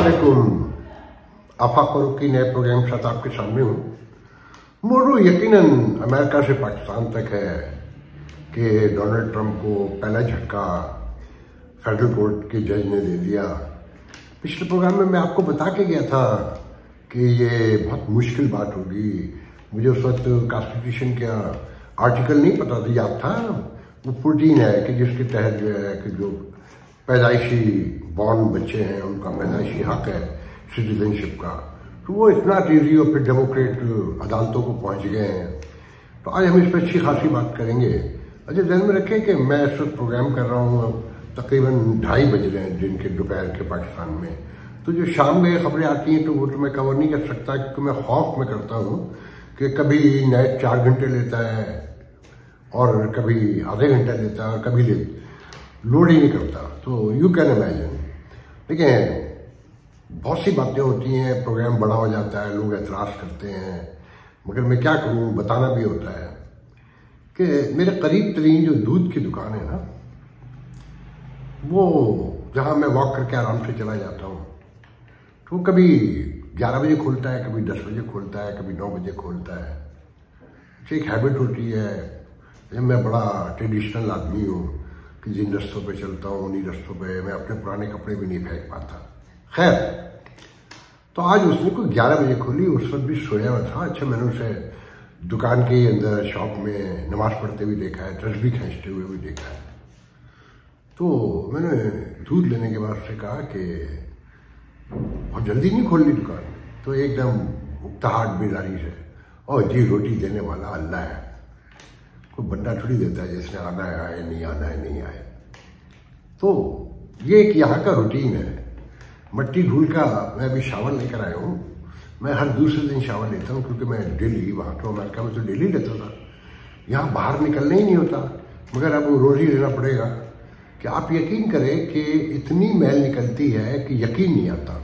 अस्सलामुअलैकुम। आफाक फारूक की नए प्रोग्राम के साथ आपके सामने हूँ। मौजूद यकीनन अमेरिका से पाकिस्तान तक है कि डोनाल्ड ट्रंप को पहला झटका फेडरल कोर्ट के जज ने दे दिया। पिछले प्रोग्राम में मैं आपको बता के गया था कि ये बहुत मुश्किल बात होगी। मुझे उस वक्त कॉन्स्टिट्यूशन का आर्टिकल नहीं पता था, याद था वो 14 है कि जिसके तहत जो है कि जो पैदाइशी बॉर्न बच्चे हैं उनका पैदाइशी हक है सिटीजनशिप का, तो वो इतना ईजी और फिर डेमोक्रेट अदालतों को पहुंच गए हैं। तो आज हम इस पर अच्छी खासी बात करेंगे। अच्छा, ध्यान में रखें कि मैं इस वक्त प्रोग्राम कर रहा हूँ, तकरीबन 2:30 बज रहे हैं दिन के, दोपहर के पाकिस्तान में। तो जो शाम में खबरें आती हैं तो वो तो मैं कवर नहीं कर सकता, क्योंकि मैं खौफ में करता हूँ कि कभी नेट 4 घंटे लेता है और कभी आधे घंटे लेता है और कभी लोड ही नहीं करता। तो यू कैन इमेजिन। देखिए, बहुत सी बातें होती हैं, प्रोग्राम बड़ा हो जाता है, लोग एतराज़ करते हैं, मगर मैं क्या करूँ, बताना भी होता है कि मेरे करीब तरीन जो दूध की दुकान है ना, वो जहाँ मैं वॉक करके आराम से चला जाता हूँ, तो कभी 11 बजे खुलता है, कभी 10 बजे खुलता है, कभी 9 बजे खोलता है। एक हैबिट होती है। मैं बड़ा ट्रेडिशनल आदमी हूँ कि जिन रस्तों पे चलता हूँ उन्हीं रस्तों पे मैं अपने पुराने कपड़े भी नहीं फेंक पाता। खैर, तो आज उसने कोई 11 बजे खोली, उस वक्त भी सोया हुआ था। अच्छा, मैंने उसे दुकान के अंदर शॉप में नमाज पढ़ते हुए देखा है, तस्बीह खींचते हुए भी देखा है। तो मैंने दूध लेने के बाद उससे कहा कि बहुत जल्दी नहीं खोल ली दुकान। तो एकदम उकताहट बेदारी से, और जी रोटी देने वाला अल्लाह है, कोई बंदा थोड़ी देता है जिसने आना है आए, नहीं आना है नहीं आए। तो ये एक यहाँ का रूटीन है। मट्टी धूल का मैं अभी शावर लेकर आया हूँ। मैं हर दूसरे दिन शावर लेता हूँ, क्योंकि मैं डेली, वहाँ तो अमेरिका में तो डेली लेता था, यहाँ बाहर निकलना ही नहीं होता। मगर अब रोज़ ही लेना पड़ेगा। कि आप यकीन करें कि इतनी मैल निकलती है कि यकीन नहीं आता,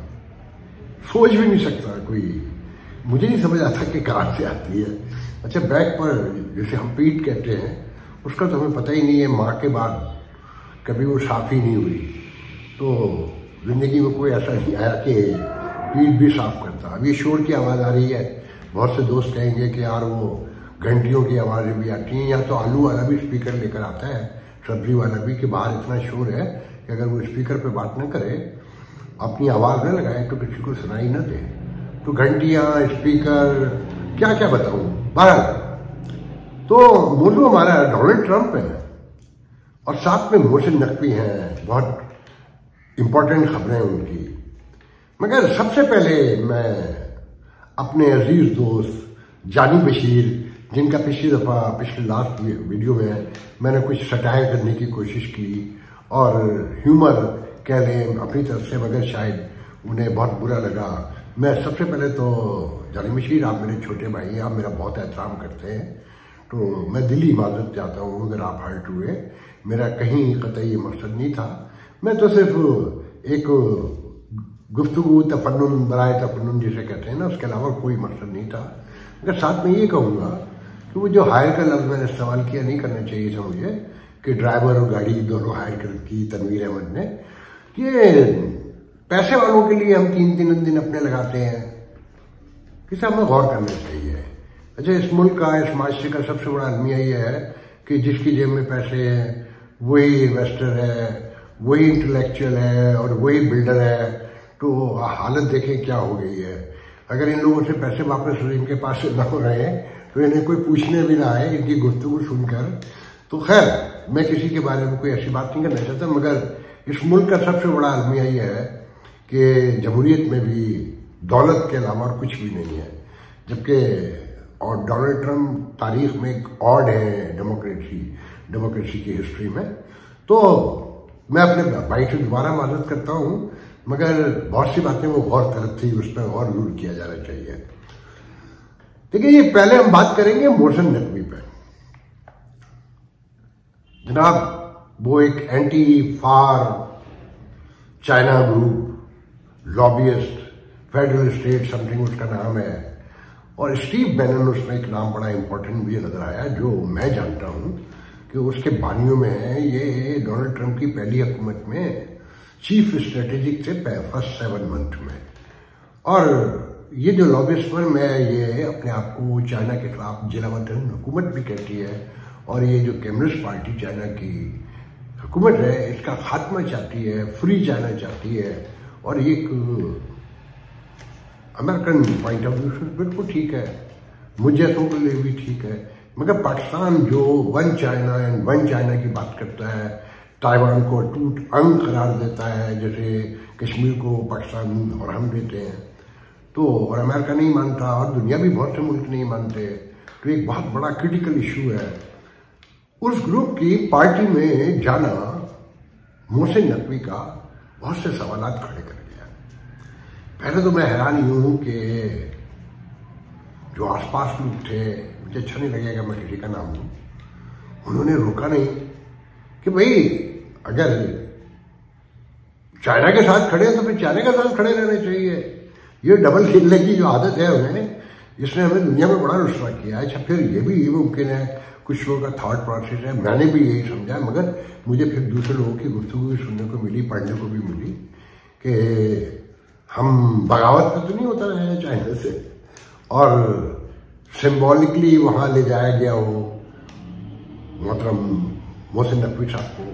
सोच भी नहीं सकता कोई। मुझे नहीं समझ आता कि कहाँ से आती है। अच्छा, बैक पर जिसे हम पीठ कहते हैं, उसका तो हमें पता ही नहीं है। माँ के बाद कभी वो साफ ही नहीं हुई, तो जिंदगी में कोई ऐसा नहीं आया कि पीठ भी साफ करता। अब ये शोर की आवाज़ आ रही है। बहुत से दोस्त कहेंगे कि यार वो घंटियों की आवाज़ें भी आती हैं, या तो आलू वाला भी स्पीकर लेकर आता है, सब्जी वाला भी, कि बाहर इतना शोर है कि अगर वो स्पीकर पे बात न करे, अपनी आवाज़ न लगाए, तो किसी को सुनाई न दे। तो घंटियाँ, स्पीकर, क्या क्या बताऊँ। बहरहाल, तो मौजूद हमारा डोनाल्ड ट्रंप है और साथ में मोहसिन नकवी हैं। बहुत इंपॉर्टेंट खबरें उनकी। मगर सबसे पहले मैं अपने अजीज दोस्त जानी बशीर, जिनका पिछले लास्ट वीडियो में मैंने कुछ सटायर करने की कोशिश की और ह्यूमर कह लें अपनी तरफ से, मगर शायद उन्हें बहुत बुरा लगा। मैं सबसे पहले तो जानी बशीर, आप मेरे छोटे भाई हैं, आप मेरा बहुत एहतराम करते हैं, तो मैं दिली माजरत चाहता हूँ अगर आप हर्ट हुए। मेरा कहीं कतई ये मकसद नहीं था। मैं तो सिर्फ एक गुफ्तगू, तफन्नुन बराए तफन्नुन जिसे कहते हैं ना, उसके अलावा कोई मकसद नहीं था। मगर साथ में ये कहूँगा कि वो जो हायर का लफ्ज़ मैंने इस्तेमाल किया, नहीं करना चाहिए था मुझे, कि ड्राइवर और गाड़ी दोनों हायर कर की तनवीर अहमद ने। ये पैसे वालों के लिए हम 3-3 दिन अपने लगाते हैं, किसे हमें गौर करना चाहिए। अच्छा, इस मुल्क का, इस माशरे का सबसे बड़ा अलमिया ये है कि जिसकी जेब में पैसे हैं वही इन्वेस्टर है, वही इंटेलेक्चुअल है और वही बिल्डर है। तो हालत देखें क्या हो गई है। अगर इन लोगों से पैसे वापस इनके पास से ना हो रहे हैं तो इन्हें कोई पूछने भी ना आए इनकी गुफ्तगू सुनकर। तो खैर, मैं किसी के बारे में कोई ऐसी बात नहीं करना चाहता, मगर इस मुल्क का सबसे बड़ा अलमिया ये है कि जमहूरियत में भी दौलत के अलावा और कुछ भी नहीं है। जबकि और डोनाल्ड ट्रंप तारीख में एक ऑड है डेमोक्रेसी की हिस्ट्री में। तो मैं अपने भाई से दोबारा माजरत करता हूँ, मगर बहुत सी बातें वो गौर तलब थी, उस पर और जरूर किया जाना चाहिए। देखिए, ये पहले हम बात करेंगे मोहसिन नकवी पर। जनाब, वो एक anti far China group, lobbyist, federal state something उसका नाम है, और स्टीव बैनन उसमें एक नाम बड़ा इंपॉर्टेंट मुझे नजर आया, जो मैं जानता हूं कि उसके बानियों में है। ये डोनाल्ड ट्रंप की पहली हुकूमत में चीफ स्ट्रेटेजिक थे फर्स्ट 7 मंथ में। और ये जो लॉबिस्ट फर्म है ये अपने आप को चाइना के खिलाफ जिलावतन हुकूमत भी कहती है, और ये जो कम्युनिस्ट पार्टी चाइना की हुकूमत है इसका खात्मा चाहती है, फ्री चाइना चाहती है। और ये एक अमेरिकन पॉइंट ऑफ व्यू से बिल्कुल ठीक है, मुझे तो के लिए भी ठीक है। मगर पाकिस्तान जो one China and one China की बात करता है, ताइवान को टूट अंग करार देता है, जैसे कश्मीर को पाकिस्तान और हम देते हैं, तो और अमेरिका नहीं मानता और दुनिया भी बहुत से मुल्क नहीं मानते, तो एक बहुत बड़ा क्रिटिकल इशू है। उस ग्रुप की पार्टी में जाना मोहसिन नकवी का बहुत से सवालात खड़े कर दिया। पहले तो मैं हैरान ही हूं कि जो आसपास लोग थे, मुझे अच्छा नहीं लगेगा मैं किसी का नाम लूं, उन्होंने रोका नहीं कि भाई अगर चाइना के साथ खड़े हैं तो फिर चाइना के साथ खड़े रहने चाहिए। ये डबल खेलने की जो आदत है उन्हें, इसने हमें दुनिया में बड़ा रुस्वा किया है। अच्छा, फिर ये भी मुमकिन है कुछ लोगों का थॉट प्रोसेस है, मैंने भी यही समझा, मगर मुझे फिर दूसरे लोगों की गुफ्तगू भी सुनने को मिली, पढ़ने को भी मिली कि हम बगावत पे तो नहीं होता रहे हैं चाइना से, और सिंबॉलिकली वहां ले जाया गया हो मोहतरम मोहसिन नकवी साहब को।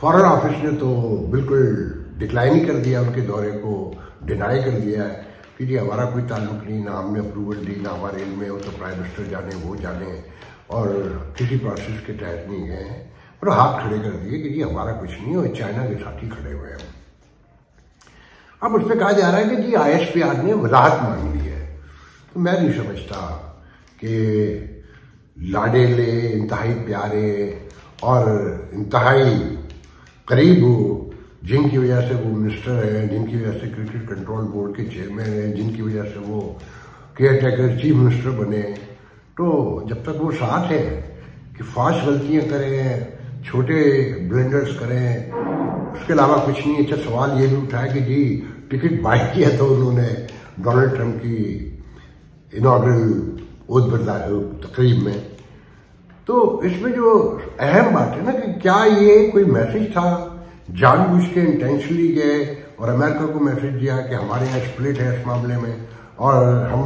फॉरेन ऑफिस ने तो बिल्कुल डिक्लाइन ही कर दिया, उनके दौरे को डिनाई कर दिया है कि जी हमारा कोई ताल्लुक नहीं, ना हमने अप्रूवल दी, ना हमारे इल्म में हो, तो प्राइम मिनिस्टर जाने वो जाने, और किसी प्रोसेस के तहत नहीं गए हैं, और हाथ खड़े कर दिए कि जी हमारा कुछ नहीं हो, चाइना के साथ ही खड़े हुए हैं। अब उसमें कहा जा रहा है कि जी ISPR ने वजाहत मांग ली है, तो मैं नहीं समझता कि लाडेले, इंतहाई प्यारे और इंतहाई करीब जिनकी वजह से वो मिनिस्टर हैं, जिनकी वजह से क्रिकेट कंट्रोल बोर्ड के चेयरमैन हैं, जिनकी वजह से वो केयर टेकर चीफ मिनिस्टर बने, तो जब तक वो साथ है कि फाश गलतियां करें, छोटे ब्लेंडर्स करें, उसके अलावा कुछ नहीं। अच्छा, सवाल ये भी उठाया कि जी टिकट बाय किया तो उन्होंने डोनाल्ड ट्रंप की इनॉग्रेल तकरीब में, तो इसमें जो अहम बात है ना कि क्या ये कोई मैसेज था, जानबूझ के इंटेंशनली गए और अमेरिका को मैसेज दिया कि हमारे यहाँ स्प्लिट है इस मामले में और हम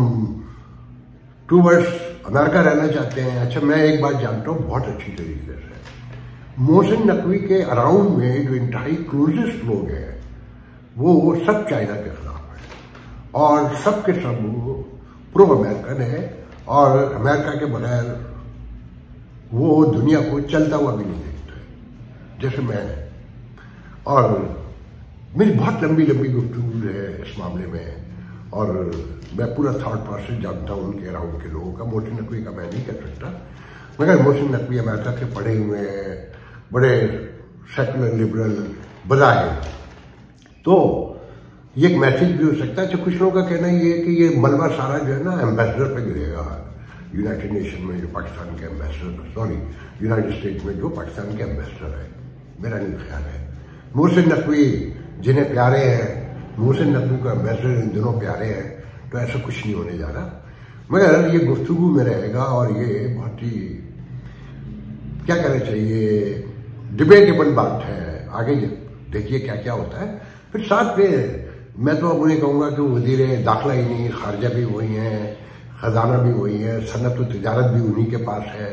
टूवर्ड्स अमेरिका रहना चाहते हैं। अच्छा, मैं एक बात जानता हूँ बहुत अच्छी तरीके से, मोहसिन नकवी के अराउंड में जो इंतहाई क्लोजेस्ट लोग हैं वो सब चाइना के खिलाफ है और सब के सब प्रो अमेरिकन है, और अमेरिका के बगैर वो दुनिया को चलता हुआ भी नहीं देखते जैसे मैं। और मेरी बहुत लंबी लंबी गुफ्तगू है इस मामले में, और मैं पूरा थॉट प्रोसेस जानता हूँ उनके अराउंड के लोगों का। मोहसिन नकवी का मैं नहीं कह सकता, मगर मोहसिन नकवी अमेरिका के पढ़े हुए हैं, बड़े सेकुलर लिबरल बजाय, तो ये एक मैसेज भी हो सकता है। अच्छा, कुछ लोगों का कहना ये है कि ये मलबा सारा जो है ना एम्बेसडर पे गिरेगा, यूनाइटेड नेशन में जो पाकिस्तान के एम्बेसडर, सॉरी यूनाइटेड स्टेट्स में जो पाकिस्तान के एम्बेसडर है। मेरा नहीं ख्याल है। मोहसिन नकवी जिन्हें प्यारे हैं, मोहसिन नकवी का एम्बेसडर इन दोनों प्यारे हैं, तो ऐसा कुछ नहीं होने जा रहा। मगर ये गुफ्तगू में रहेगा और ये बहुत ही क्या कहना चाहिए डिबेटेबल बात है। आगे देखिए क्या क्या होता है। फिर साथ में मैं तो अब उन्हें कहूँगा कि वज़ीर दाखिला ही नहीं, खारजा भी वही हैं, खजाना भी वही है, सनत और तिजारत भी उन्हीं के पास है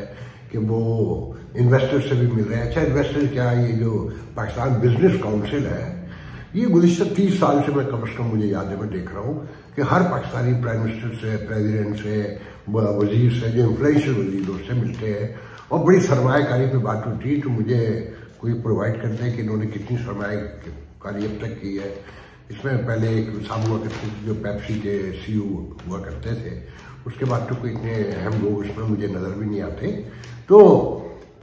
कि वो इन्वेस्टर से भी मिल रहे हैं। अच्छा, इन्वेस्टर क्या, ये जो पाकिस्तान बिजनेस काउंसिल है, ये गुज़िश्ता 30 साल से मैं कम से कम मुझे याद है, मैं देख रहा हूँ कि हर पाकिस्तानी प्राइम मिनिस्टर से, प्रेसिडेंट से, वजीर से, जो इन्फ्लुएंशियल वजीर उससे मिलते हैं और बड़ी सरमायाकारी पे बात होती है। तो मुझे कोई प्रोवाइड करते हैं कि इन्होंने कितनी सरमायाकारी अब तक की है। इसमें पहले एक साहब हुआ करते थे जो पेप्सी के CEO हुआ करते थे, उसके बाद तो कोई इतने अहम लोग इसमें मुझे नजर भी नहीं आते। तो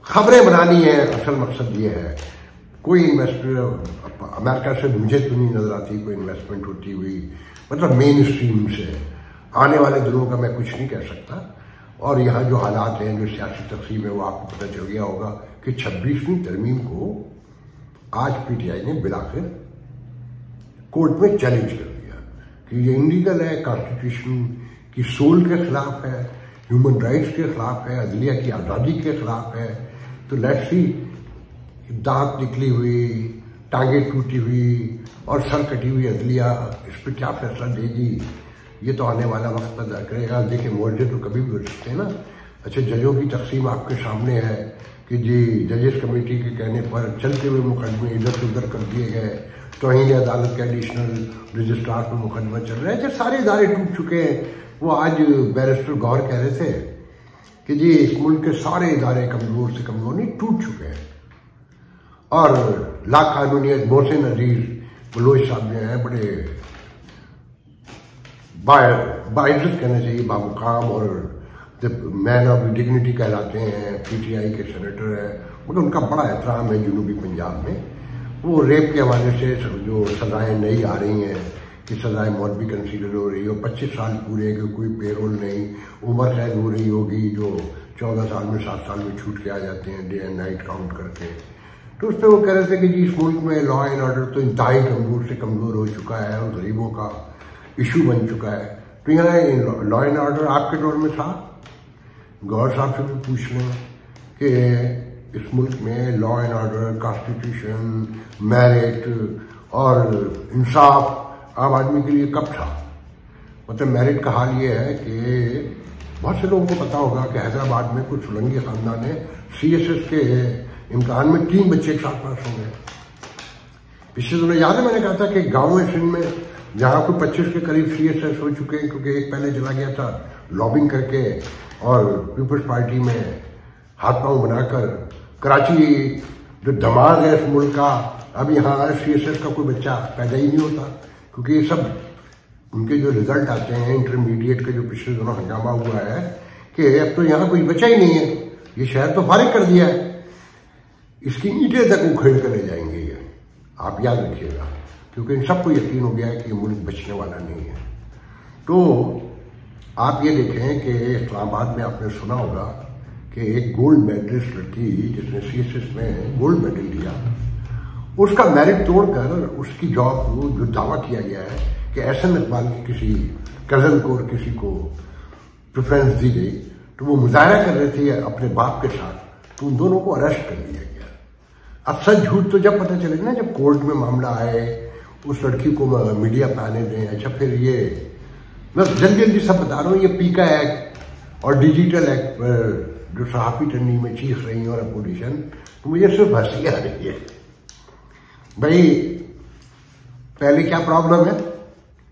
खबरें बनानी है, असल मकसद ये है। कोई इन्वेस्टर अमेरिका से मुझे तो नहीं नजर आती कोई इन्वेस्टमेंट होती हुई, मतलब मेन स्ट्रीम से। आने वाले दिनों का मैं कुछ नहीं कह सकता। और यहाँ जो हालात हैं, जो सियासी तकसीम है, वो आपको पता चल गया होगा कि 26वीं तरमीम को आज PTI ने बिलाखिर कोर्ट में चैलेंज कर दिया कि ये इलीगल है, कॉन्स्टिट्यूशन की सोल के खिलाफ है, ह्यूमन राइट्स के खिलाफ है, अदलिया की आज़ादी के खिलाफ है। तो लेट्स सी, दांत निकली हुई, टांगे टूटी हुई और सर कटी हुई अदलिया इस पर क्या फैसला देगी, ये तो आने वाला वक्त पैदा करेगा। देखिए मुआवजे तो कभी भी हो सकते हैं ना। अच्छा, जजों की तकसीम आपके सामने है कि जी जजेस कमेटी के कहने पर चलते हुए मुकदमे इधर से उधर कर दिए गए, तौहीन अदालत के एडिशनल रजिस्ट्रार पर मुकदमा चल रहा है। जब सारे इदारे टूट चुके हैं, वो आज बैरिस्टर गौर कह रहे थे कि जी इस मुल्क के सारे इदारे कमजोर से कमजोर नहीं टूट चुके हैं। और ला कानूनियत मोहसिन अजीज बलोच साहब जो हैं बड़े बाइज्जत कहना चाहिए, बामुकाम और मैन ऑफ डिग्निटी कहलाते हैं, पीटीआई के सेनेटर हैं, मगर उनका बड़ा एहतराम है जुनूबी पंजाब में। वो रेप के हवाले से जो सजाएं नई आ रही हैं कि सजाएं मौत भी कंसीडर हो रही है, 25 साल पूरे कि कोई पेरोल नहीं, उम्र कैद हो रही होगी जो 14 साल में 7 साल में छूट के आ जाते हैं डे एंड नाइट काउंट करके। तो उस पर वो कह रहे थे कि जी इस मुल्क में लॉ एंड ऑर्डर तो इंतहाई कमजोर से कमजोर हो चुका है और गरीबों का इशू बन चुका है। तो यहाँ लॉ एंड ऑर्डर आपके दौर में था? गौर साहब से भी पूछ लें कि इस मुल्क में law and order, constitution, merit और इंसाफ आम आदमी के लिए कब था? मतलब मेरिट का हाल ये है कि बहुत से लोगों को पता होगा कि हैदराबाद में कुछ सुलंगी खानदान ने CSS के इम्तहान में 3 बच्चे एक साथ पास हो गए। पिछले दिनों याद है मैंने कहा था कि गाँव में सिंध में जहाँ कोई 25 के करीब CSS हो चुके हैं, क्योंकि एक पहले चला गया था लॉबिंग करके और पीपल्स पार्टी में हाथ पांव बनाकर। कराची जो दमाग है इस मुल्क का, अब यहाँ CSS का कोई बच्चा पैदा ही नहीं होता, क्योंकि ये सब उनके जो रिजल्ट आते हैं इंटरमीडिएट के, जो पिछले दिनों हंगामा हुआ है कि अब तो यहाँ कोई बच्चा ही नहीं है, ये शहर तो फारिग कर दिया है, इसकी ईंटें तक उखेड़ कर ले जाएंगे ये, आप याद रखिएगा, क्योंकि इन सबको यकीन हो गया है कि ये मुल्क बचने वाला नहीं है। तो आप ये देखें कि इस्लामाबाद में आपने सुना होगा कि एक गोल्ड मेडलिस्ट लड़की जिसने CSS में गोल्ड मेडल लिया, उसका मेरिट तोड़कर उसकी जॉब को जो दावा किया गया है कि एहसन इकबाल की किसी कजन को और किसी को प्रेफरेंस दी गई, तो वो मुजाहरा कर रहे थे अपने बाप के साथ, तो उन दोनों को अरेस्ट कर लिया गया। अब सच झूठ तो जब पता चलेगा ना, जब कोर्ट में मामला आए, उस लड़की को मीडिया पे आने दें। अच्छा, फिर ये मैं जल्दी जल्दी सब बता रहा हूँ, ये पीका एक्ट और डिजिटल एक्ट पर जो सहाफी टन्नी में चीख रही है और अपोजिशन, तो मुझे सिर्फ हंसी आ रही है। भाई पहले क्या प्रॉब्लम है,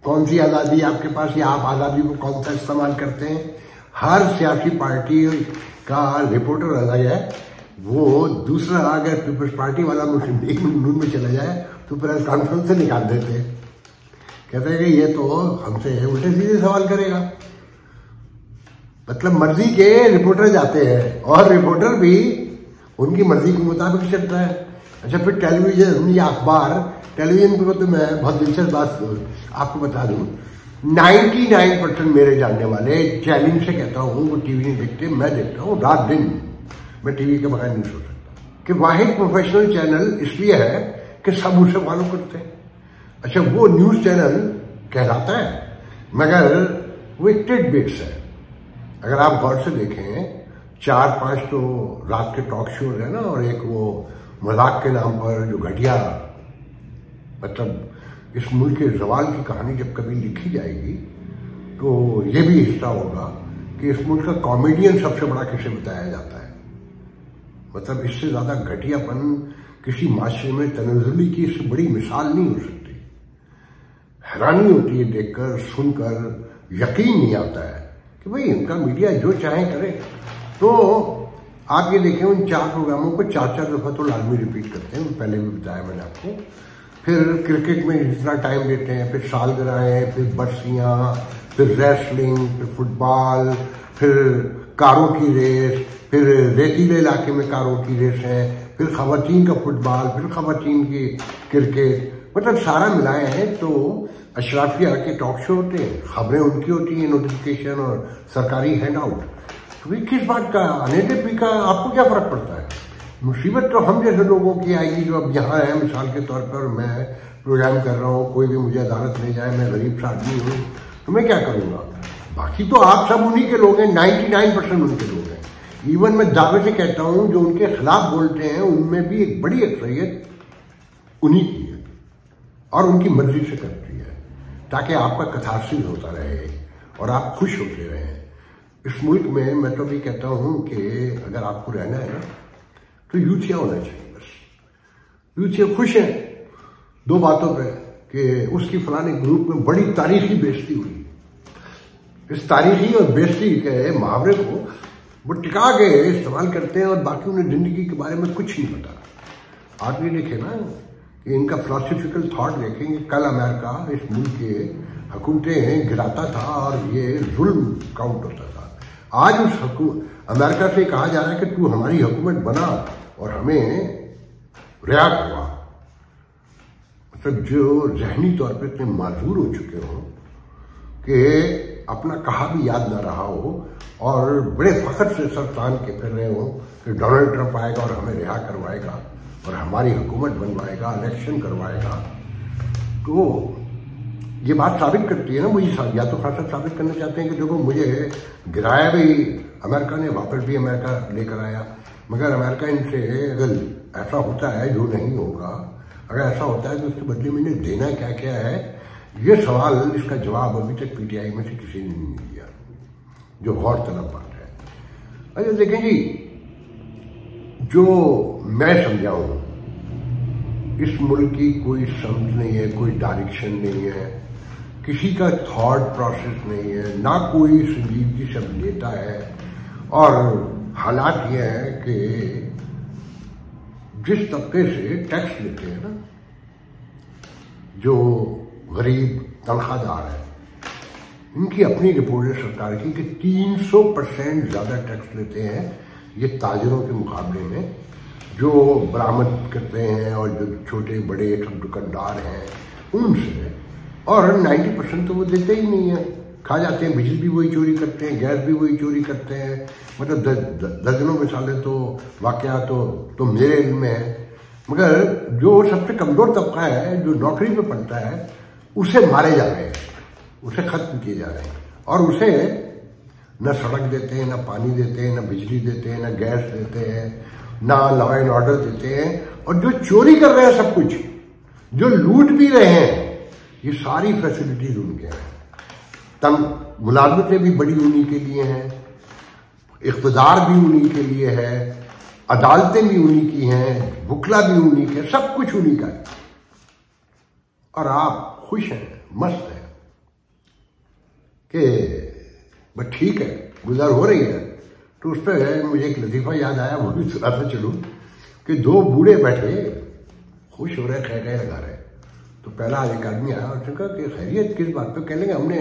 कौन सी आज़ादी आपके पास, या आप आज़ादी को कौन सा इस्तेमाल करते हैं? हर सियासी पार्टी का रिपोर्टर अलग है, वो दूसरा अगर पीपल्स पार्टी वाला मुस्लिम लीग नून में चला जाए तो प्रेस कॉन्फ्रेंस से निकाल देते हैं, कहते हैं कि ये तो हमसे उल्टे सीधे सवाल करेगा। मतलब मर्जी के रिपोर्टर जाते हैं और रिपोर्टर भी उनकी मर्जी के मुताबिक चलता है। अच्छा, फिर टेलीविजन या अखबार, टेलीविजन पर तो मैं बहुत दिलचस्प बात आपको बता दूं, 99% मेरे जानने वाले चैलेंज से कहता हूँ वो टीवी नहीं देखते, मैं देखता हूँ रात दिन, मैं टीवी के बगैर नहीं सो सकता। कि वाहिद प्रोफेशनल चैनल इसलिए है कि सब उसे फॉलो करते हैं। अच्छा, वो न्यूज चैनल कहलाता है, मगर वो एक टिड बिट्स है। अगर आप गौर से देखें, 4-5 तो रात के टॉक शो है ना, और एक वो मजाक के नाम पर जो घटिया, मतलब इस मुल्क के जवाल की कहानी जब कभी लिखी जाएगी तो ये भी हिस्सा होगा कि इस मुल्क का कॉमेडियन सबसे बड़ा किसे बताया जाता है। मतलब इससे ज्यादा घटियापन किसी माशरे में तनज़ुली की इससे बड़ी मिसाल नहीं हो सकती। हैरानी होती है देखकर, सुनकर, यकीन नहीं आता है कि भाई इनका मीडिया जो चाहे करे। तो आप ये देखें, उन 4 प्रोग्रामों को 4-4 दफा तो लाजमी रिपीट करते हैं, पहले भी बताया मैंने आपको। फिर क्रिकेट में जितना टाइम देते हैं, फिर सालगिरहें, फिर बरसियां, फिर रेसलिंग, फिर फुटबॉल, फिर कारों की रेस, फिर रेतीले इलाके में कारों की रेस है, फिर खवातीन का फुटबॉल, फिर खवातीन की क्रिकेट, मतलब सारा मिलाए हैं। तो अशराफिया के टॉक शो होते हैं, खबरें उनकी होती हैं, नोटिफिकेशन और सरकारी हैंड आउट। तो भाई किस बात का अनेते का आपको क्या फर्क पड़ता है? मुसीबत तो हम जैसे लोगों की आएगी जो अब यहाँ है। मिसाल के तौर पर मैं प्रोग्राम कर रहा हूँ, कोई भी मुझे अदालत ले जाए, मैं गरीब सा आदमी हूँ, तो मैं क्या करूँगा? बाकी तो आप सब उन्हीं के लोग हैं, 99% उनके लोग हैं। इवन मैं दावे से कहता हूँ जो उनके खिलाफ बोलते हैं उनमें भी एक बड़ी अक्सरियत उन्हीं की है और उनकी मर्जी से करती है, ताकि आपका कथारसिस होता रहे और आप खुश होते रहें। इस मुल्क में मैं तो भी कहता हूं कि अगर आपको रहना है ना तो यूथिया होना चाहिए। बस यूथिया खुश है दो बातों पे कि उसकी फलाने ग्रुप में बड़ी तारीखी बेइज्जती हुई। इस तारीखी और बेइज्जती के मुहावरे को वो टिका के इस्तेमाल करते हैं और बाकी उन्हें जिंदगी के बारे में कुछ नहीं पता। आप ये देखें ना कि इनका फिलोसफिकल थॉट देखेंगे, कल अमेरिका इस मुल्क के हुकूमतें गिराता था और ये जुल्म काउंट होता था। आज उस अमेरिका से कहा जा रहा है कि तू हमारी हुकूमत बना और हमें रिहा करवा। मतलब जो जहनी तौर पे इतने माजूर हो चुके हो कि अपना कहा भी याद ना रहा हो और बड़े फख्र से सर तान के फिर रहे हो कि डोनाल्ड ट्रंप आएगा और हमें रिहा करवाएगा और हमारी हुकूमत बनवाएगा, इलेक्शन करवाएगा। तो ये बात साबित करती है ना, मुझे या तो खासा साबित करना चाहते हैं कि देखो मुझे गिराया भी अमेरिका ने, वापस भी अमेरिका लेकर आया, मगर अमेरिका इनसे अगर ऐसा होता है जो नहीं होगा, अगर ऐसा होता है तो उसके बदले में इन्हें देना क्या क्या है, ये सवाल, इसका जवाब अभी तक पीटीआई में से किसी ने नहीं दिया, जो गौरतलब बात है। अच्छा देखें जी, जो मैं समझा हूं इस मुल्क की कोई समझ नहीं है, कोई डायरेक्शन नहीं है, किसी का थॉट प्रोसेस नहीं है, ना कोई संजीदगी से लेता है। और हालात ये है कि जिस तबके से टैक्स लेते हैं ना, जो गरीब तनख्वाहदार है, इनकी अपनी रिपोर्ट है सरकार की कि 300% ज्यादा टैक्स लेते हैं ये ताजरों के मुकाबले में, जो बरामद करते हैं और जो छोटे बड़े सब दुकानदार हैं उनसे। और 90% तो वो देते ही नहीं है, खा जाते हैं। बिजली भी वही चोरी करते हैं, गैस भी वही चोरी करते हैं। मतलब दर्जनों मिसालें तो वाकया तो मेरे इल्म में है। मगर जो सबसे कमजोर तबका है, जो नौकरी पे पड़ता है, उसे मारे जा रहे हैं, उसे खत्म किए जा रहे हैं और उसे न सड़क देते हैं, न पानी देते हैं, न बिजली देते हैं, न गैस देते हैं, ना लॉ एंड ऑर्डर देते हैं। और जो चोरी कर रहे हैं सब कुछ, जो लूट भी रहे हैं, ये सारी फैसिलिटीज उनके हैं। तब मुलाजमतें भी बड़ी उन्हीं के लिए हैं, इख्तिदार भी उन्हीं के लिए है, अदालतें भी उन्हीं की हैं, बुकला भी उन्हीं के, सब कुछ उन्हीं का है। और आप खुश हैं, मस्त हैं कि बस ठीक है, गुजर हो रही है। तो उस पर मुझे एक लतीफ़ा याद आया, वो भी सुनाता चलूं कि दो बूढ़े बैठे खुश हो रहे, कह लगा रहे। तो पहला एक आदमी आया और कहा कि खैरियत किस बात पे? कह लेंगे हमने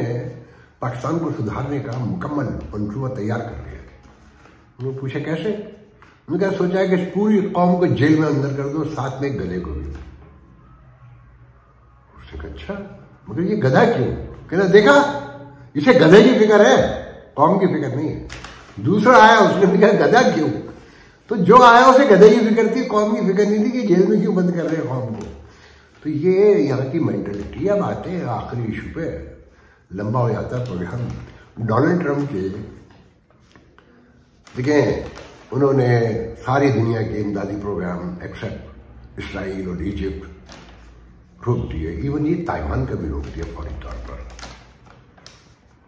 पाकिस्तान को सुधारने का मुकम्मल मंसूबा तैयार कर लिया। उन्होंने पूछा कैसे? उन्होंने कहा सोचा है कि पूरी कौम को जेल में अंदर कर दो, साथ में गधे को भी। उसने कहा अच्छा, मगर ये गधा क्यों? कहना देखा, इसे गधे की फिक्र है, कौम की फिक्र नहीं है। दूसरा आया, उसने भी कहा गधा क्यों? तो जो आया उसे गधे की फिक्र थी, कौम की फिक्र नहीं थी कि जेल में क्यों बंद कर रहे हैं कौम को। तो ये यहाँ की मेंटेलिटी। अब आते हैं आखिरी इशू पे, लंबा हो जाता है प्रोग्राम। डोनाल्ड ट्रंप के देखें, उन्होंने सारी दुनिया के इमदादी प्रोग्राम एक्सेप्ट इसराइल और इजिप्ट रोक दिए। इवन ये ताइवान का भी रोक दिया फौरी तौर पर।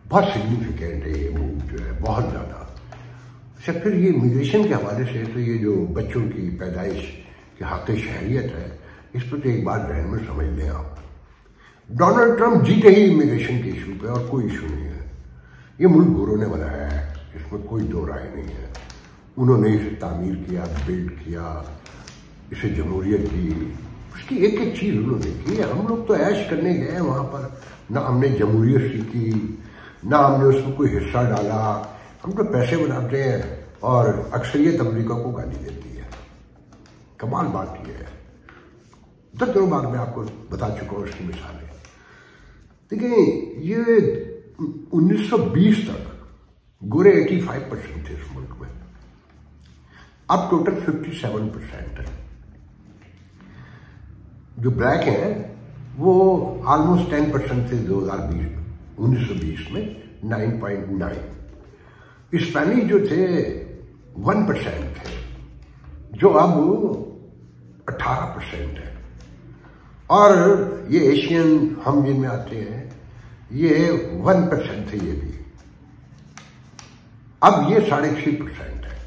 बहुत सिग्निफिकेंट है ये मूव जो है, बहुत ज़्यादा। अच्छा, फिर ये इमिग्रेशन के हवाले से तो ये जो बच्चों की पैदाइश के हक़ शहरियत है, इस पर तो एक बात जहन में समझ लें आप, डोनाल्ड ट्रंप जीते ही इमिग्रेशन के इशू पे, और कोई इशू नहीं है। ये मुल्क गोरों ने बनाया है, इसमें कोई दो राय नहीं है। उन्होंने इसे तामीर किया, बिल्ड किया, इसे जमहूरियत की, उसकी एक एक चीज़ उन्होंने की। हम लोग तो ऐश करने गए वहाँ पर, ना हमने जमहूरियत सीखी, ना हमने उसमें कोई हिस्सा डाला। हम तो पैसे बनाते हैं और अक्सरियत अमेरिका को गाली देती है। कमाल बात यह है। 10 दिनों बाद मैं आपको बता चुका हूँ उसकी मिसालें। देखिए, ये 1920 तक गोरे 85% थे इस मुल्क में, अब टोटल 57% है। जो ब्लैक हैं वो ऑलमोस्ट 10% थे 1920 में, 9.9। हिस्पैनिक जो थे 1% थे, जो अब 18% है। और ये एशियन हम जिनमें आते हैं ये 1% थे ये भी, अब ये 6.5% है।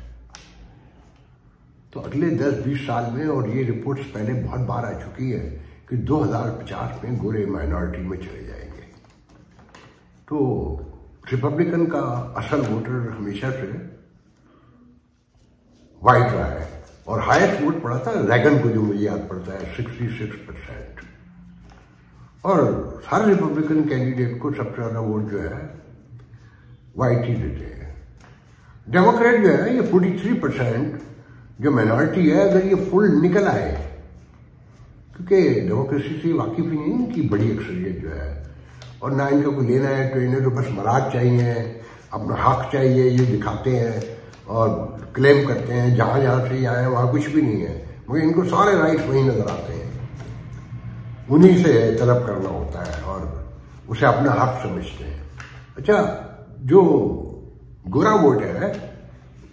तो अगले 10-20 साल में, और ये रिपोर्ट्स पहले बहुत बार आ चुकी है कि 2050 में गोरे माइनॉरिटी में चले जाएंगे। तो रिपब्लिकन का असल वोटर हमेशा से वाइट रहा है, और हाईएस्ट वोट पड़ा था रैगन को, जो मुझे याद पड़ता है 66%। और सारे रिपब्लिकन कैंडिडेट को सबसे ज्यादा वोट जो है वाइट ही देते हैं। डेमोक्रेट जो है ये 43% जो माइनॉरिटी है, अगर ये फुल निकल आए, क्योंकि डेमोक्रेसी से वाकिफ ही नहीं कि बड़ी अक्सरियत जो है, और ना इनका कोई लेना है, तो इन्हें तो बस मराद चाहिए, अपना हक चाहिए, ये दिखाते हैं और क्लेम करते हैं जहां जहां से आए वहां कुछ भी नहीं है, मगर इनको सारे राइट्स वहीं नजर आते हैं, उन्हीं से तलब करना होता है और उसे अपना हक समझते हैं। अच्छा, जो गोरा वोट है,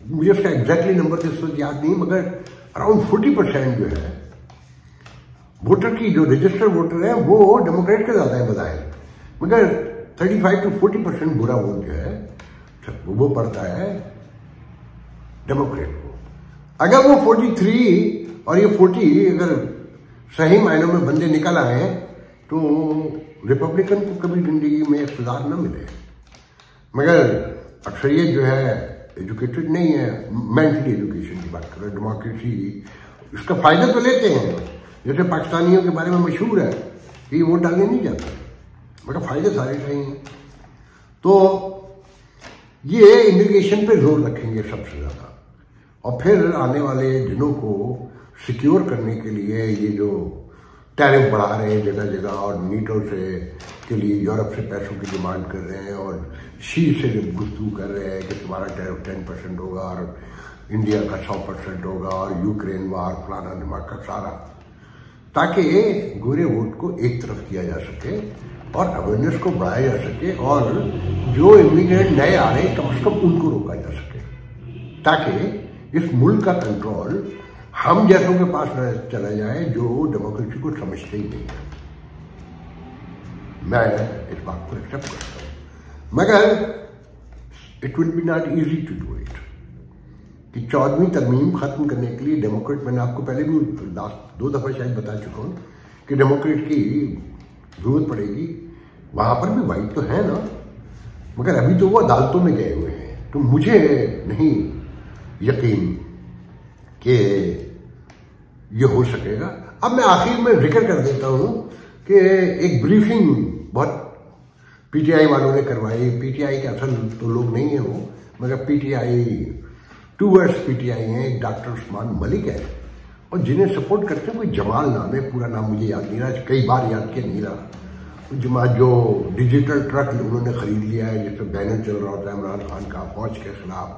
मुझे उसका एग्जैक्टली नंबर तो इस वक्त याद नहीं, मगर अराउंड 40% जो है वोटर की, जो रजिस्टर्ड वोटर है वो डेमोक्रेट के ज्यादा है बजाय, मगर 35 to 40% बुरा वोट जो है वो पड़ता है डेमोक्रेट को। अगर वो 43 और ये 40 अगर सही मायनों में बंदे निकल आए तो रिपब्लिकन को कभी जिंदगी में इख्तियार न मिले, मगर अक्सरियत जो है एजुकेटेड नहीं है, मेंटली एजुकेशन की बात कर रहे हैं, डेमोक्रेसी इसका फायदा तो लेते हैं, जैसे पाकिस्तानियों के बारे में मशहूर है कि ये वोट आगे नहीं जाता, मगर फायदे सारे सही हैं। तो ये इमिग्रेशन पे जोर रखेंगे सबसे ज्यादा, और फिर आने वाले दिनों को सिक्योर करने के लिए ये जो टैरिफ बढ़ा रहे हैं जगह जगह, और नीटो से के लिए यूरोप से पैसों की डिमांड कर रहे हैं, और शी से गुफ्तगू कर रहे हैं कि तुम्हारा टैरिफ 10% होगा और इंडिया का 100% होगा, और यूक्रेन वार फलाना दिमाग का सारा, ताकि गोरे वोट को एक तरफ किया जा सके और अवेयरनेस को बढ़ाया जा सके, और जो इमिग्रेंट नए आ रहे हैं कम से कम उनको रोका जा सके, ताकि इस मुल्क का कंट्रोल हम जैसों के पास न चला जाए जो डेमोक्रेसी को समझते ही नहीं है। मैं इस बात को एक्सेप्ट करता हूं, मगर it will be not easy to do it. कि 14वीं तरमीम खत्म करने के लिए डेमोक्रेट, मैंने आपको पहले भी लास्ट 2 दफा शायद बता चुका हूं कि डेमोक्रेट की जरूरत पड़ेगी। वहां पर भी वाइट तो है ना, मगर अभी तो वो अदालतों में गए हुए हैं, तो मुझे नहीं यकीन कि ये हो सकेगा। अब मैं आखिर में जिक्र कर देता हूं कि एक ब्रीफिंग बहुत पीटीआई वालों ने करवाई। पीटीआई के असल तो लोग नहीं है वो, मगर पीटीआई टूवर्ड्स पीटीआई हैं, एक डॉक्टर उस्मान मलिक है, और जिन्हें सपोर्ट करते हैं कोई जमाल नाम है, पूरा नाम मुझे याद नहीं रहा, कई बार याद किया नहीं रहा। जमा जो डिजिटल ट्रक उन्होंने खरीद लिया है जिसमें बैनर चल रहा होता है इमरान खान का फौज के खिलाफ,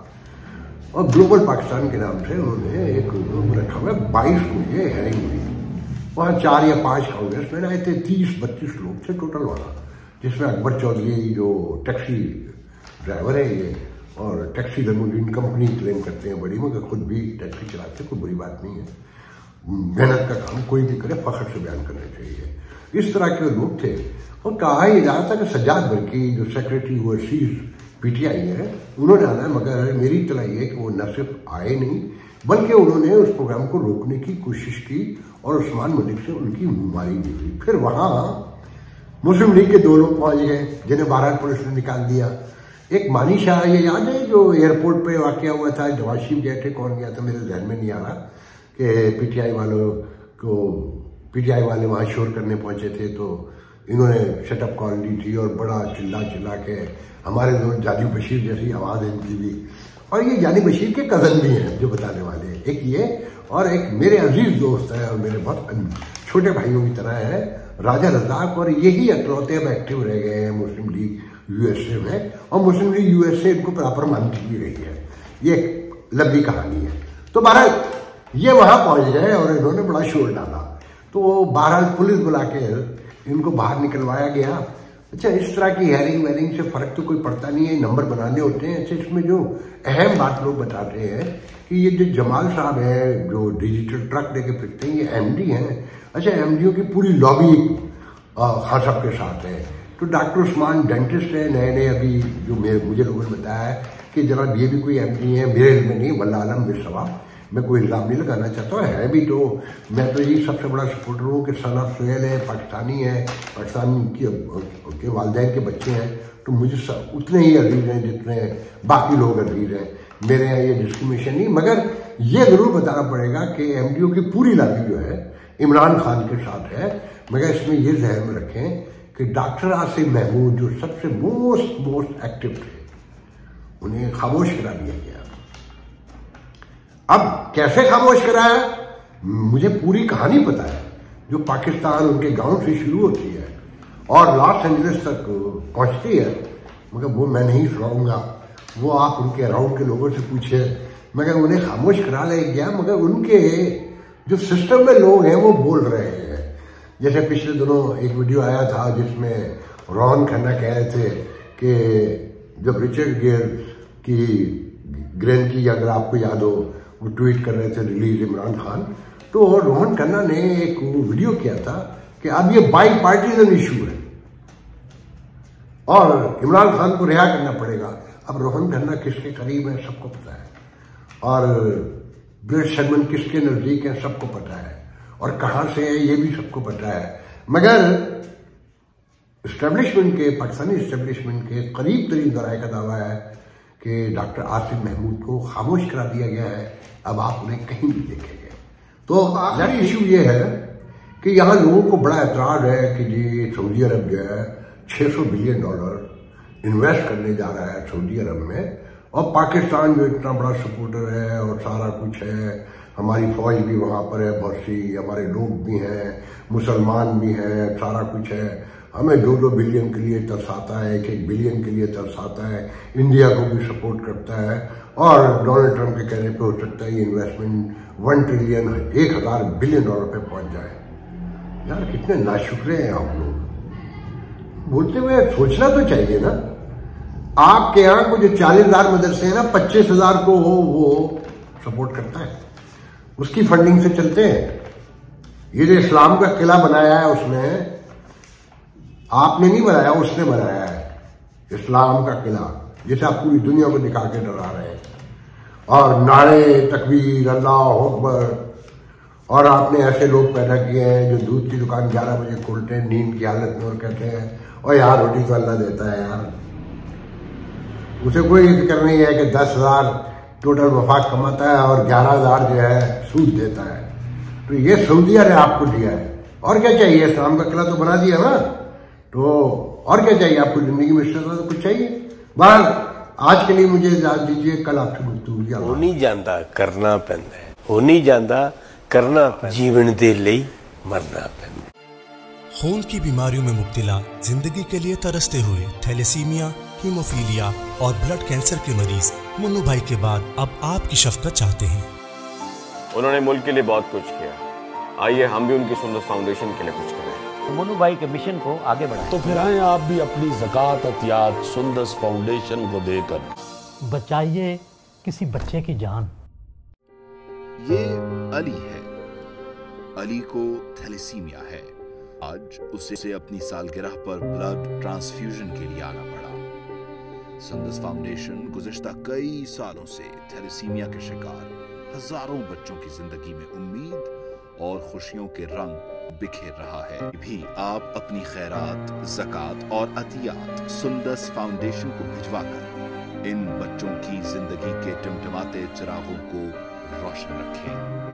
और ग्लोबल पाकिस्तान के नाम से उन्होंने एक रखा हुआ है। 22 को ये हेयरिंग हुई, वहाँ 4 या 5 कांग्रेसमैन आए थे, 30-32 लोग थे टोटल वहाँ, जिसमें अकबर चौधरी जो टैक्सी ड्राइवर है ये, और टैक्सी लमोजिन कंपनी क्लेम करते हैं बड़ी, मगर खुद भी टैक्सी चलाते, कोई बुरी बात नहीं है, मेहनत का काम कोई भी करे फख्र से बयान करना चाहिए। इस तरह के लोग थे, और कहा यह जा रहा था कि सज्जाद बल्कि जो सेक्रेटरी ओवरसीज पीटीआई है उन्होंने आना है, मगर मेरी इत्तला ये है कि वो न सिर्फ आए नहीं बल्कि उन्होंने उस प्रोग्राम को रोकने की कोशिश की, और उस्मान मलिक से उनकी मुंहमारी भी हुई। फिर वहां मुस्लिम लीग के 2 लोग पहुंच गए जिन्हें बहरहाल पुलिस ने निकाल दिया। एक मानी शाह, ये याद है जो एयरपोर्ट पे वाकया हुआ था, नवाज शरीफ गए थे, कौन गया था मेरे ध्यान में नहीं आ रहा, कि पीटीआई वालों को, पीटीआई वाले वहां शोर करने पहुंचे थे, तो इन्होंने शटअप कॉल दी थी और बड़ा चिल्ला के हमारे दोनों जानी बशीर जैसी आवाज है इनकी भी, और ये जानी बशीर के कजन भी हैं जो बताने वाले हैं, एक ये और एक मेरे अजीज दोस्त है और मेरे बहुत छोटे भाइयों की तरह है राजा रज़ाक, और यही अकलौते अब एक्टिव रह गए हैं मुस्लिम लीग यूएसए में, और मुस्लिम लीग यूएसए इनको प्रॉपर मानती भी रही है। ये एक लंबी कहानी है। तो बहरहाल ये वहां पहुंच गए और इन्होंने बड़ा शोर डाला, तो बहरहाल पुलिस बुला के इनको बाहर निकलवाया गया। अच्छा, इस तरह की हेयरिंग वेयरिंग से फर्क तो कोई पड़ता नहीं है, नंबर बनाने होते हैं। अच्छा, इसमें जो अहम बात लोग बताते हैं कि ये जो जमाल साहब है जो डिजिटल ट्रक लेके फिरते हैं, ये एमडी हैं अच्छा, एमडीओ की पूरी लॉबी खान साहब के साथ है। तो डॉक्टर उस्मान डेंटिस्ट है, नए नए अभी जो मुझे लोगों ने बताया है कि जनाब ये भी कोई एमडी है, मेरे इल्म में नहीं, वल्लाह आलम बिस्सवा, मैं कोई इल्जाम नहीं लगाना चाहता हूँ, है भी तो मैं तो यही सबसे बड़ा सपोर्टर हूँ कि सन ऑफ सुहेल है, पाकिस्तानी है, पाकिस्तान के वालिदैन के बच्चे हैं, तो मुझे उतने ही अजीज हैं जितने बाकी लोग अजीज हैं। मेरे यहाँ ये डिस्क्रिमिनेशन नहीं, मगर ये जरूर बताना पड़ेगा कि एमडीओ की पूरी लॉबी जो है इमरान खान के साथ है। मगर इसमें ये जहन में रखें कि डॉक्टर आसिफ महमूद जो सबसे मोस्ट एक्टिव थे, उन्हें खामोश करा दिया गया। अब कैसे खामोश कराया, मुझे पूरी कहानी पता है, जो पाकिस्तान उनके गांव से शुरू होती है और लॉस एंजलिस तक पहुंचती है, मगर वो मैं नहीं सुनाऊंगा, वो आप उनके अराउंड के लोगों से पूछे। मगर उन्हें खामोश करा ले गया, मगर उनके जो सिस्टम में लोग हैं वो बोल रहे हैं। जैसे पिछले दिनों एक वीडियो आया था जिसमें रोहन खन्ना कह रहे थे कि जब रिचर्ड गियर की ग्रेन की, अगर आपको याद हो, वो ट्वीट कर रहे थे रिलीज इमरान खान, तो रोहन खन्ना ने एक वीडियो किया था कि अब ये बाई पार्टीजन इशू है और इमरान खान को रिहा करना पड़ेगा। अब रोहन खन्ना किसके करीब है सबको पता है, और ब्रिट शर्मन किसके नजदीक है सबको पता है, और कहां से है ये भी सबको पता है। मगर इस्टेब्लिशमेंट के, पाकिस्तानी इस्टेब्लिशमेंट के करीब तरीन जराये का दावा है कि डॉक्टर आसिफ महमूद को खामोश करा दिया गया है, अब आप उन्हें कहीं नहीं देखेंगे। तो आखिरी इशू ये है कि यहाँ लोगों को बड़ा एतराज है कि जी सऊदी अरब जो है $600 बिलियन इन्वेस्ट करने जा रहा है सऊदी अरब में, और पाकिस्तान जो इतना बड़ा सपोर्टर है और सारा कुछ है, हमारी फौज भी वहाँ पर है बहुत सी, हमारे लोग भी हैं, मुसलमान भी हैं, सारा कुछ है, हमें 2-2 बिलियन के लिए तरसाता है, 1-1 बिलियन के लिए तरसाता है, इंडिया को भी सपोर्ट करता है, और डोनाल्ड ट्रंप के कहने पे हो सकता है ये इन्वेस्टमेंट 1 ट्रिलियन 1000 बिलियन डॉलर पे पहुंच जाए। यार कितने नाशुक्रे हैं आप लोग। बोलते हुए सोचना तो चाहिए ना, आपके यहाँ को जो 40,000 मदरसे हैं ना, 25,000 को वो सपोर्ट करता है, उसकी फंडिंग से चलते हैं। ये जो इस्लाम का किला बनाया है उसने, आपने नहीं बनाया, उसने बनाया है इस्लाम का किला, जिसे आप पूरी दुनिया को दिखा के डरा रहे हैं, और नारे तकबीर अल्लाह अकबर, और आपने ऐसे लोग पैदा किए हैं जो दूध की दुकान 11 बजे खोलते हैं नींद की हालत में और कहते हैं और यार रोटी तो अल्लाह देता है यार। उसे कोई फिक्र नहीं है कि 10,000 टोटल वफाक कमाता है और 11,000 जो है सूद देता है। तो ये सऊदिया ने आपको दिया है, और क्या चाहिए, इस्लाम का किला तो बना दिया ना, तो और क्या चाहिए आपको जिंदगी में, इससे तो कुछ चाहिए। बहर आज के लिए मुझे इजाजत दीजिए, कल आपसे गुफ्तगू होगी। हो नहीं जाता करना पैंदा है, हो नहीं जाता करना पैंदा, जीवन दे लई मरना पैंदा। खून की बीमारियों में मुब्तला, जिंदगी के लिए तरसते हुए थैलेसीमिया, हीमोफीलिया और ब्लड कैंसर के मरीज मुन्नू भाई के बाद अब आपकी शफकत चाहते हैं। उन्होंने मुल्क के लिए बहुत कुछ किया, आइए हम भी उनकी सुंदस फाउंडेशन के लिए कुछ करें, मुन्नू भाई के मिशन को आगे बढ़ाएं। तो फिर आए आप भी अपनी ज़कात अतियात सुंदस फाउंडेशन को देकर बचाइए किसी बच्चे की जान। ये अली है, अली को थैलेसीमिया है। आज उसे अपनी सालगिरह पर ब्लड ट्रांसफ्यूजन के लिए आना पड़ा। सुंदस फाउंडेशन गुज़िश्ता कई सालों से थैलेसीमिया के शिकार हजारों बच्चों की जिंदगी में उम्मीद और खुशियों के रंग बिखेर रहा है। भी आप अपनी खैरात, ज़कात और अतियात सुंदस फाउंडेशन को भिजवाकर इन बच्चों की जिंदगी के टिमटिमाते चिरागों को रोशन रखें।